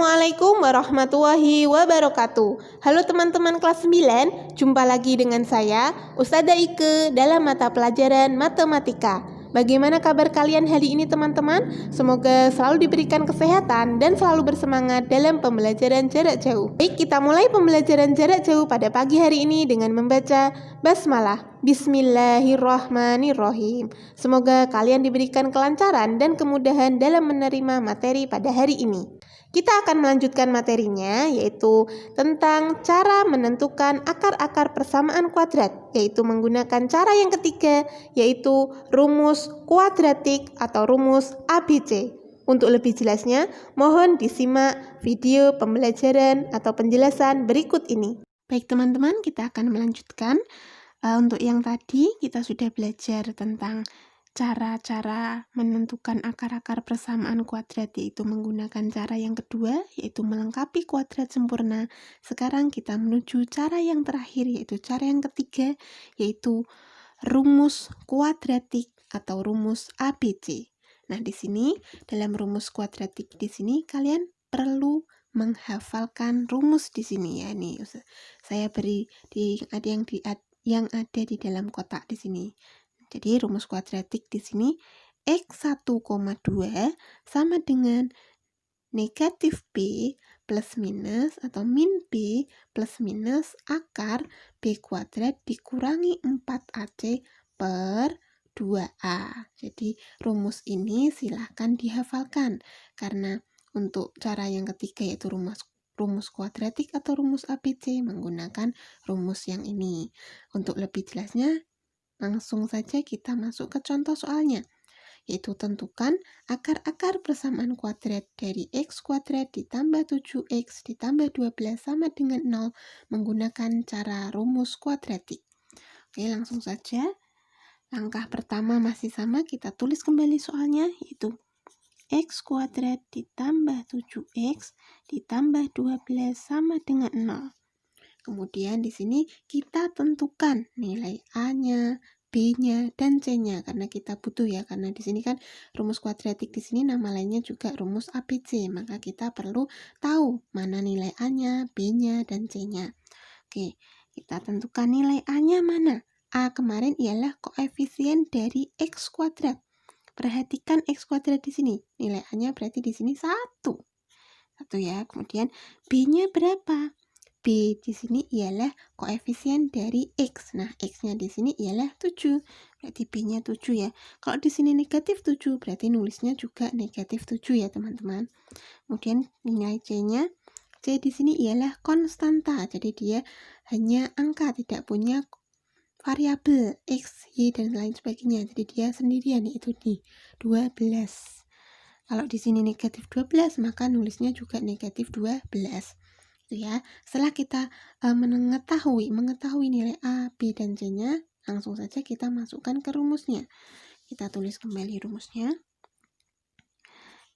Assalamualaikum warahmatullahi wabarakatuh. Halo teman-teman kelas 9, jumpa lagi dengan saya, Ustazah Ike dalam mata pelajaran matematika. Bagaimana kabar kalian hari ini teman-teman? Semoga selalu diberikan kesehatan dan selalu bersemangat dalam pembelajaran jarak jauh. Baik, kita mulai pembelajaran jarak jauh pada pagi hari ini dengan membaca basmalah. Bismillahirrahmanirrahim. Semoga kalian diberikan kelancaran dan kemudahan dalam menerima materi pada hari ini. Kita akan melanjutkan materinya, yaitu tentang cara menentukan akar-akar persamaan kuadrat, yaitu menggunakan cara yang ketiga, yaitu rumus kuadratik atau rumus ABC. Untuk lebih jelasnya, mohon disimak video pembelajaran atau penjelasan berikut ini. Baik teman-teman, kita akan melanjutkan. Untuk yang tadi, kita sudah belajar tentang cara-cara menentukan akar-akar persamaan kuadrat, yaitu menggunakan cara yang kedua, yaitu melengkapi kuadrat sempurna. Sekarang kita menuju cara yang terakhir, yaitu cara yang ketiga, yaitu rumus kuadratik atau rumus ABC. Nah, di sini dalam rumus kuadratik di sini kalian perlu menghafalkan rumus di sini ya. Nih, saya beri yang ada di dalam kotak di sini. Jadi rumus kuadratik di sini X1,2 sama dengan negatif B plus minus atau min B plus minus akar B kuadrat dikurangi 4AC per 2A. Jadi rumus ini silahkan dihafalkan, karena untuk cara yang ketiga yaitu rumus kuadratik atau rumus ABC menggunakan rumus yang ini. Untuk lebih jelasnya, langsung saja kita masuk ke contoh soalnya, yaitu tentukan akar-akar persamaan kuadrat dari X kuadrat ditambah 7X ditambah 12 sama dengan 0 menggunakan cara rumus kuadratik. Oke, langsung saja. Langkah pertama masih sama, kita tulis kembali soalnya, yaitu X kuadrat ditambah 7X ditambah 12 sama dengan 0. Kemudian di sini kita tentukan nilai A-nya, B-nya, dan C-nya, karena kita butuh ya, karena di sini kan rumus kuadratik di sini nama lainnya juga rumus ABC, maka kita perlu tahu mana nilai A-nya, B-nya, dan C-nya. Oke, kita tentukan nilai A-nya mana. A kemarin ialah koefisien dari X kuadrat. Perhatikan X kuadrat di sini, nilai A-nya berarti di sini 1 ya. Kemudian B-nya berapa? B di sini ialah koefisien dari X. Nah, X-nya di sini ialah 7. Berarti B-nya 7 ya. Kalau di sini negatif 7, berarti nulisnya juga negatif 7 ya, teman-teman. Kemudian nilai C-nya, C di sini ialah konstanta. Jadi dia hanya angka, tidak punya variabel X, Y, dan lain sebagainya. Jadi dia sendirian, yaitu di 12. Kalau di sini negatif 12, maka nulisnya juga negatif 12. Ya, setelah kita mengetahui nilai A, B, dan C-nya, langsung saja kita masukkan ke rumusnya. Kita tulis kembali rumusnya.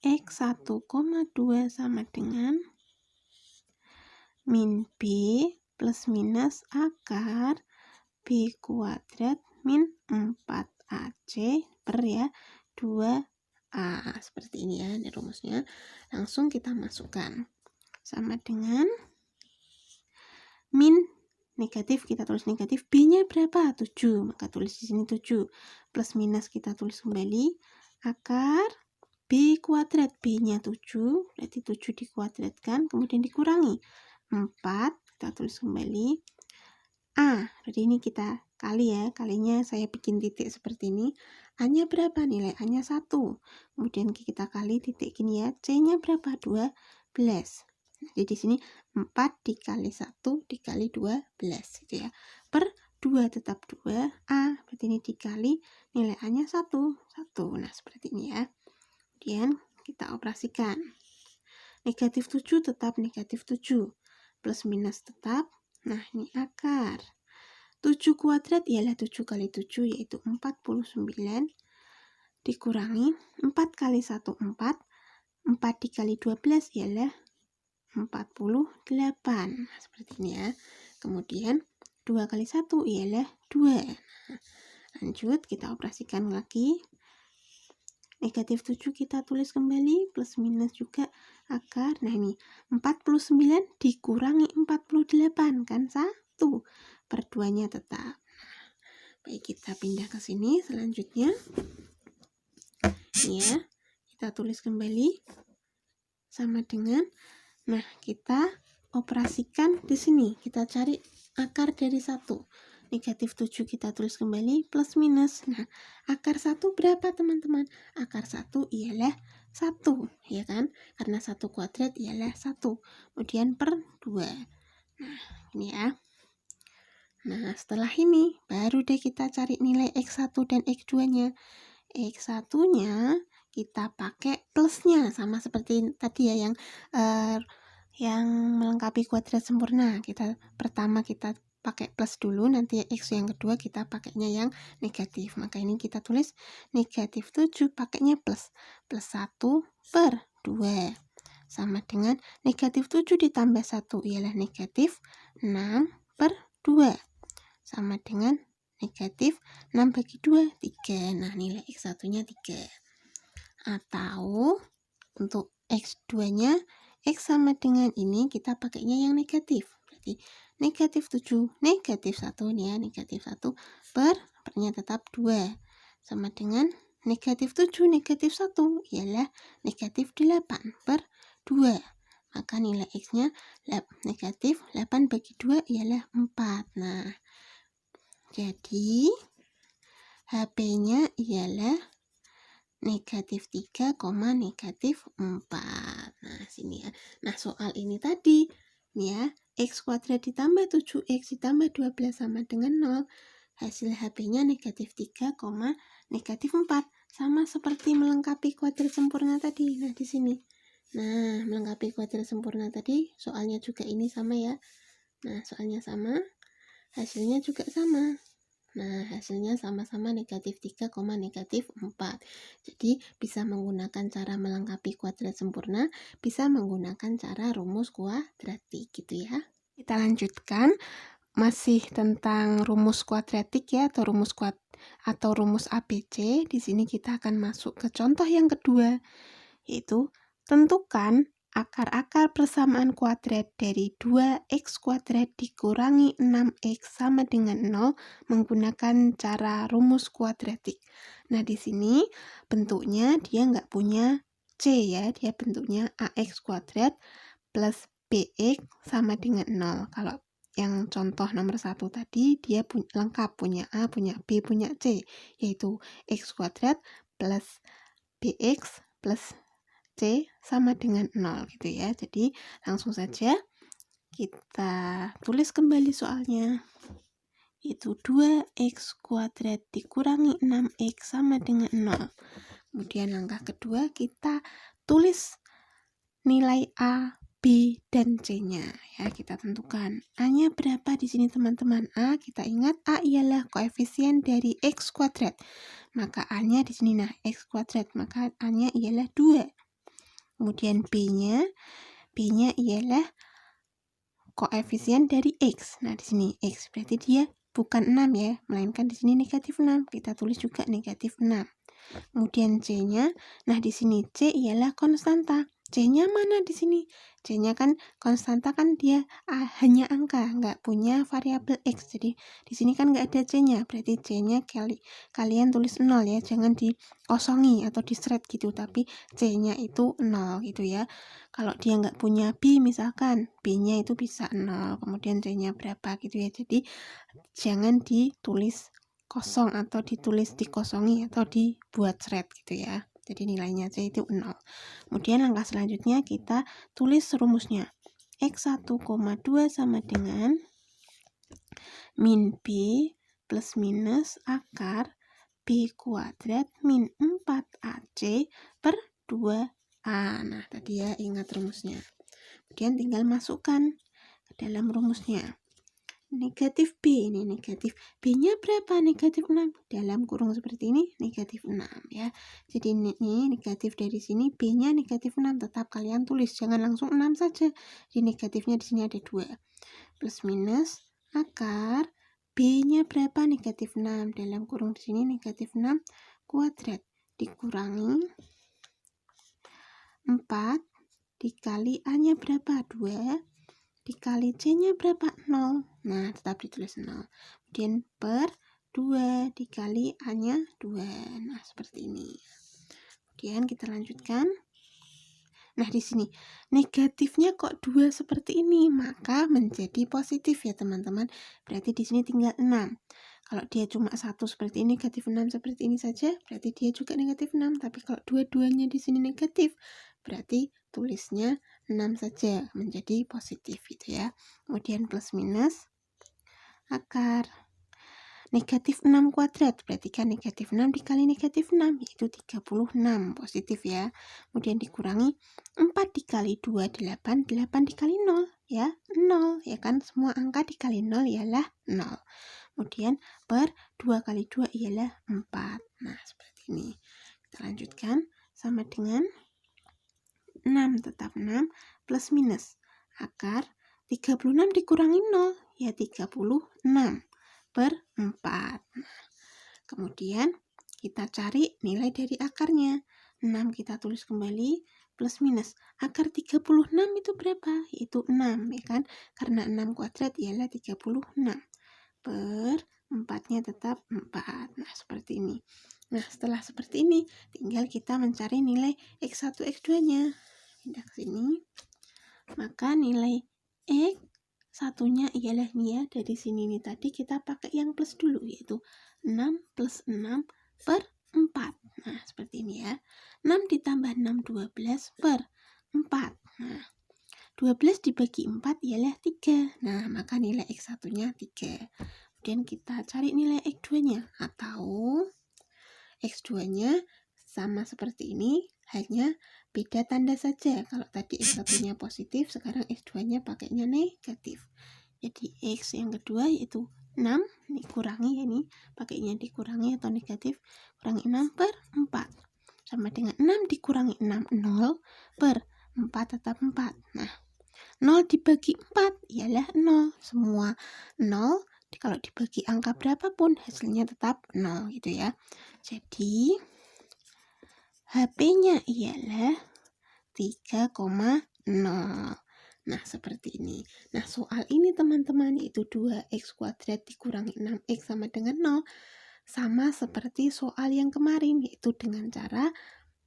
X1,2 sama dengan min B plus minus akar B kuadrat min 4AC per 2A. Seperti ini ya, ini rumusnya. Langsung kita masukkan. Sama dengan min negatif, kita tulis negatif, B-nya berapa? 7, maka tulis di sini 7. Plus minus kita tulis kembali, akar B kuadrat, B-nya 7, berarti 7 dikuadratkan, kemudian dikurangi 4, kita tulis kembali, A, berarti ini kita kali ya, kalinya saya bikin titik seperti ini. A-nya berapa? Nilai A-nya 1, kemudian kita kali titik gini ya, C-nya berapa? 12. Jadi di sini 4 dikali 1 dikali 12 gitu ya. Per 2 tetap 2A, berarti ini dikali nilai A-nya 1. Nah, seperti ini ya. Kemudian kita operasikan. Negatif 7 tetap negatif 7. Plus minus tetap. Nah, ini akar. 7 kuadrat ialah 7 kali 7, yaitu 49. Dikurangi 4 kali 1, 4. 4 dikali 12 ialah 48. Nah, seperti ini ya. Kemudian 2 kali 1 ialah 2. Lanjut, kita operasikan lagi. Negatif 7 kita tulis kembali, plus minus juga akar. Nah ini 49 dikurangi 48 kan 1 per 2-nya tetap. Baik, kita pindah ke sini selanjutnya. Ini ya, kita tulis kembali sama dengan, nah kita operasikan di sini. Kita cari akar dari 1. Negatif 7 kita tulis kembali, plus minus. Nah, akar 1 berapa teman-teman? Akar 1 ialah 1, ya kan? Karena 1 kuadrat ialah 1. Kemudian per 2. Nah, ini ya. Nah, setelah ini baru deh kita cari nilai X1 dan X2-nya. X1-nya kita pakai plusnya, sama seperti tadi ya yang melengkapi kuadrat sempurna. Pertama kita pakai plus dulu, nanti X yang kedua kita pakainya yang negatif. Maka ini kita tulis negatif 7 pakainya plus 1 per 2 sama dengan negatif 7 ditambah 1 ialah negatif 6 per 2 sama dengan negatif 6 bagi 2, 3. Nah, nilai X1-nya 3. Atau untuk X2-nya, X sama dengan ini kita pakainya yang negatif. Berarti negatif 7, negatif 1 nih ya, negatif 1 pernya tetap 2. Sama dengan negatif 7, negatif 1 ialah negatif 8 per 2. Maka nilai X-nya negatif 8 bagi 2 ialah 4. Nah, jadi HP-nya ialah negatif 3, negatif 4. Nah, sini ya. Nah, soal ini tadi, nih ya, X kuadrat ditambah 7X ditambah 12 sama dengan 0. Hasil HP-nya negatif 3, negatif 4. Sama seperti melengkapi kuadrat sempurna tadi. Nah, di sini. Nah, melengkapi kuadrat sempurna tadi, soalnya juga ini sama ya. Nah, soalnya sama, hasilnya juga sama. Nah, hasilnya sama-sama negatif 3, negatif 4. Jadi, bisa menggunakan cara melengkapi kuadrat sempurna, bisa menggunakan cara rumus kuadratik gitu ya. Kita lanjutkan, masih tentang rumus kuadratik ya, atau rumus ABC. Di sini kita akan masuk ke contoh yang kedua, yaitu tentukan akar-akar persamaan kuadrat dari 2x kuadrat dikurangi 6x sama dengan 0 menggunakan cara rumus kuadratik. Nah, di sini bentuknya dia nggak punya C ya, dia bentuknya ax kuadrat plus bx sama dengan 0. Kalau yang contoh nomor 1 tadi, dia lengkap, punya A, punya B, punya C, yaitu x kuadrat plus bx plus C sama dengan 0 gitu ya. Jadi langsung saja kita tulis kembali soalnya. Itu 2x kuadrat dikurangi 6x sama dengan 0. Kemudian langkah kedua kita tulis nilai A, B, dan C-nya ya, kita tentukan. A-nya berapa di sini teman-teman? A, kita ingat A ialah koefisien dari x kuadrat. Maka A-nya di sini, nah x kuadrat, maka A-nya ialah 2. Kemudian B-nya ialah koefisien dari X. Nah, di sini X berarti dia bukan 6 ya, melainkan di sini negatif 6. Kita tulis juga negatif 6. Kemudian C-nya, nah di sini C ialah konstanta. C-nya mana di sini? C-nya kan konstanta, kan dia hanya angka, nggak punya variabel X. Jadi di sini kan nggak ada C-nya, berarti C-nya kalian tulis 0 ya, jangan dikosongi atau diseret gitu, tapi C-nya itu 0 gitu ya. Kalau dia nggak punya B misalkan, B-nya itu bisa 0, kemudian C-nya berapa gitu ya. Jadi jangan ditulis kosong atau ditulis dikosongi atau dibuat seret gitu ya. Jadi nilainya C itu 0. Kemudian langkah selanjutnya kita tulis rumusnya. X1,2 sama dengan min B plus minus akar B kuadrat min 4AC per 2A. Nah, tadi ya ingat rumusnya. Kemudian tinggal masukkan ke dalam rumusnya. Negatif B, ini negatif B-nya berapa? Negatif 6. Dalam kurung seperti ini negatif 6 ya. Jadi ini negatif dari sini, B-nya negatif 6. Tetap kalian tulis, jangan langsung 6 saja. Jadi negatifnya di sini ada 2. Plus minus akar B-nya berapa? Negatif 6. Dalam kurung di sini negatif 6 kuadrat dikurangi 4 dikali A-nya berapa? 2 dikali C-nya berapa? 0. Nah, tetap ditulis 0. Kemudian per 2 dikali A-nya 2. Nah, seperti ini. Kemudian kita lanjutkan. Nah, di sini negatifnya kok 2 seperti ini, maka menjadi positif ya, teman-teman. Berarti di sini tinggal 6. Kalau dia cuma 1 seperti ini, negatif 6 seperti ini saja, berarti dia juga negatif 6. Tapi kalau dua-duanya di sini negatif, berarti tulisnya 6 saja, menjadi positif gitu ya. Kemudian plus minus akar negatif 6 kuadrat, berarti kan negatif 6 dikali negatif 6, yaitu 36, positif ya. Kemudian dikurangi 4 dikali 2, 8, 8 dikali 0, ya, 0, ya kan, semua angka dikali 0 ialah 0. Kemudian per 2 kali 2 ialah 4. Nah, seperti ini. Kita lanjutkan, sama dengan 6, tetap 6, plus minus akar 36 dikurangi 0, ya 36 per 4. Nah, kemudian kita cari nilai dari akarnya. 6 kita tulis kembali, plus minus akar 36 itu berapa? Itu 6, ya kan? Karena 6 kuadrat ialah 36 per 4-nya tetap 4. Nah, seperti ini. Nah, setelah seperti ini, tinggal kita mencari nilai X1, X2-nya. Pindah ke sini. Maka nilai X1-nya ialah ini ya, dari sini nih tadi kita pakai yang plus dulu, yaitu 6 plus 6 per 4. Nah, seperti ini ya. 6 ditambah 6, 12 per 4. Nah, 12 dibagi 4 ialah 3. Nah, maka nilai X1-nya 3. Kemudian kita cari nilai X2-nya, atau X2-nya sama seperti ini, hanya beda tanda saja. Kalau tadi X1-nya positif, sekarang X2-nya pakainya negatif. Jadi X yang kedua yaitu 6 dikurangi, ini pakainya dikurangi atau negatif, kurangi 6 per 4. Sama dengan 6 dikurangi 6, 0 per 4 tetap 4. Nah, 0 dibagi 4 ialah 0. Semua 0, kalau dibagi angka berapapun hasilnya tetap 0 gitu ya. Jadi HP-nya ialah 3,0. Nah, seperti ini. Nah, soal ini teman-teman yaitu 2x kuadrat dikurangi 6x sama dengan 0. Sama seperti soal yang kemarin, yaitu dengan cara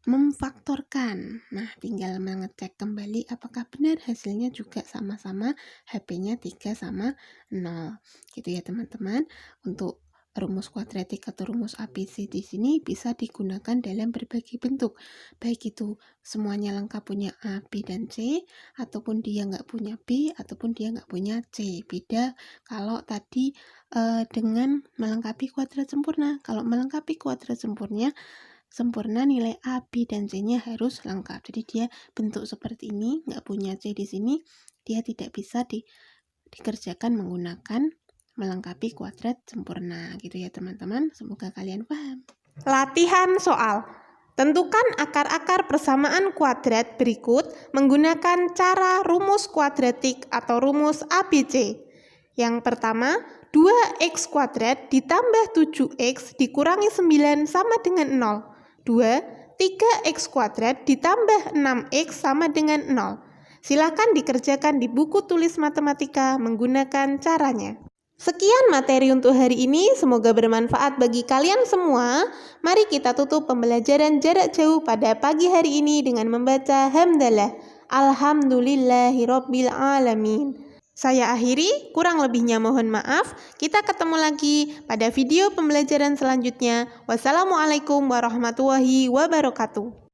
memfaktorkan. Nah, tinggal mengecek kembali apakah benar hasilnya juga sama-sama HP-nya 3 sama 0. Gitu ya teman-teman. Untuk rumus kuadratik atau rumus ABC di sini bisa digunakan dalam berbagai bentuk. Baik itu semuanya lengkap punya A, B, dan C, ataupun dia nggak punya B, ataupun dia nggak punya C. Beda kalau tadi dengan melengkapi kuadrat sempurna. Kalau melengkapi kuadrat sempurna nilai A, B, dan C-nya harus lengkap. Jadi dia bentuk seperti ini, nggak punya C di sini, dia tidak bisa dikerjakan menggunakan melengkapi kuadrat sempurna. Gitu ya teman-teman, semoga kalian paham. Latihan soal. Tentukan akar-akar persamaan kuadrat berikut menggunakan cara rumus kuadratik atau rumus ABC. Yang pertama, 2x kuadrat ditambah 7x dikurangi 9 sama dengan 0. 2, 3x kuadrat ditambah 6x sama dengan 0. Silakan dikerjakan di buku tulis matematika menggunakan caranya. Sekian materi untuk hari ini, semoga bermanfaat bagi kalian semua. Mari kita tutup pembelajaran jarak jauh pada pagi hari ini dengan membaca hamdalah. Alhamdulillahirabbil alamin. Saya akhiri, kurang lebihnya mohon maaf. Kita ketemu lagi pada video pembelajaran selanjutnya. Wassalamualaikum warahmatullahi wabarakatuh.